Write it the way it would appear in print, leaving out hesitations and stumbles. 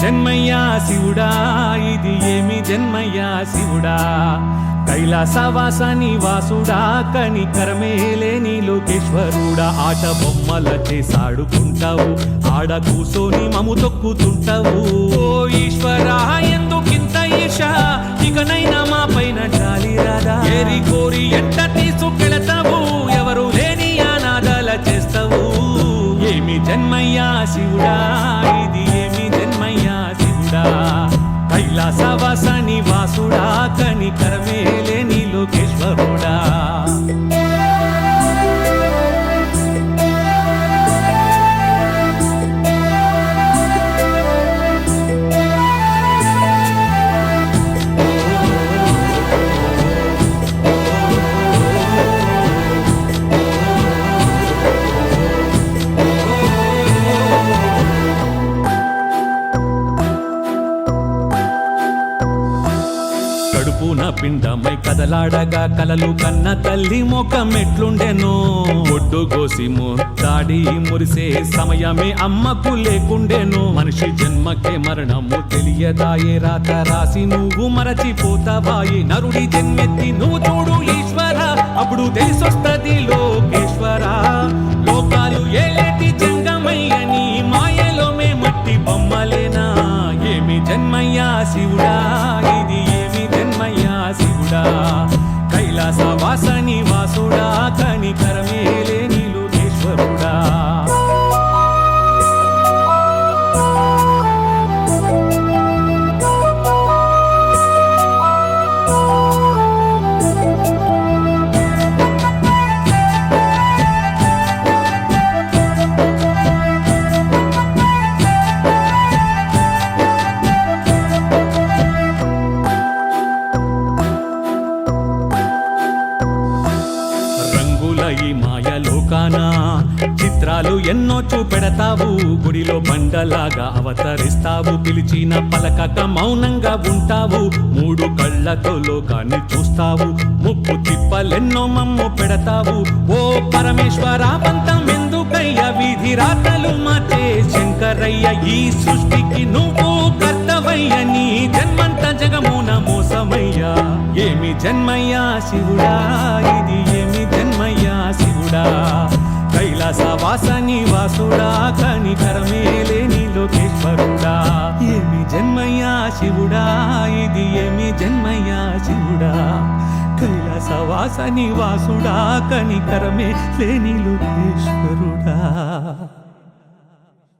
జన్మయ్యా శివుడా ఇది ఏమి జన్మయ్యా శివుడా కైలాసవాస నివాసుడా కనికరమేలేని లోకేశ్వరుడా ఆట బొమ్మల చేసాడుకుంటావు ఆడ కూసోని మము తొక్కుతుంటావు ఓ ఈశ్వరా ఎందుకింత ఈశ ఇకనైనా మా పైన జాలి రాదా ఏరి కోరి ఎంట తీసుకెళతావు ఎవరు లేని అనాథాల చేస్తావు ఏమి జన్మయ్యా శివుడా ఇది ఏమి జన్మయ్యా శివుడా కైలాసవాస నివాసుడా కనికరమేలేని లోకేశ్వరుడా కడుపున పిండమై కదలాడగా కలలు కన్న తల్లి ముఖం ఎట్లుండెనో ఒడ్డు కోసి ముద్దాడి మురిసే సమయమే అమ్మకు లేకుండెను మనిషి జన్మకే మరణము తెలియదాయే రాత రాసి నువ్వు మరచిపోతావాయి నరుడి జన్మెత్తి నువ్వు చూడు ఈశ్వర అప్పుడు తెలిసొస్తది లోకేశ్వర లోకాలు ఏలేటి జంగమయ్యని మాయలో మే మట్టి బొమ్మలేనా ఏమి జన్మయ్యా శివుడా ఇది జన్మయ్యా శివుడా కైలాసవాస నివాసుడా కనికరమేలేని లోకేశ్వరుడా ఈ మాయలోకాన చిత్రాలు ఎన్నో చూపెడతావు గుడిలో బండలాగా అవతరిస్తావు పిలిచిన పలకక మౌనంగా ఉంటావు మూడు కళ్ళతో లోకాన్ని చూస్తావు ముప్పు తిప్పలెన్నో మమ్ము పెడతావు ఓ పరమేశ్వర పంతం ఎందుకయ్యా వీధి రాతలు మార్చే శంకరయ్య ఈ సృష్టికి నువ్వు కర్తవయ్య నీ జన్మంత జగమున మోసమయ్యా ఏమి జన్మయ్యా శివుడా ఇది ఏమి జన్మయ్యా శివుడా కైలాసవాస నివాసుడా కనికరమేలేని లోకేశ్వరుడా ఏమి జన్మయ్యా శివుడా ఇది ఏమి జన్మయ్యా శివుడా కైలాసవాస నివాసుడా కనికరమేలేని లోకేశ్వరుడా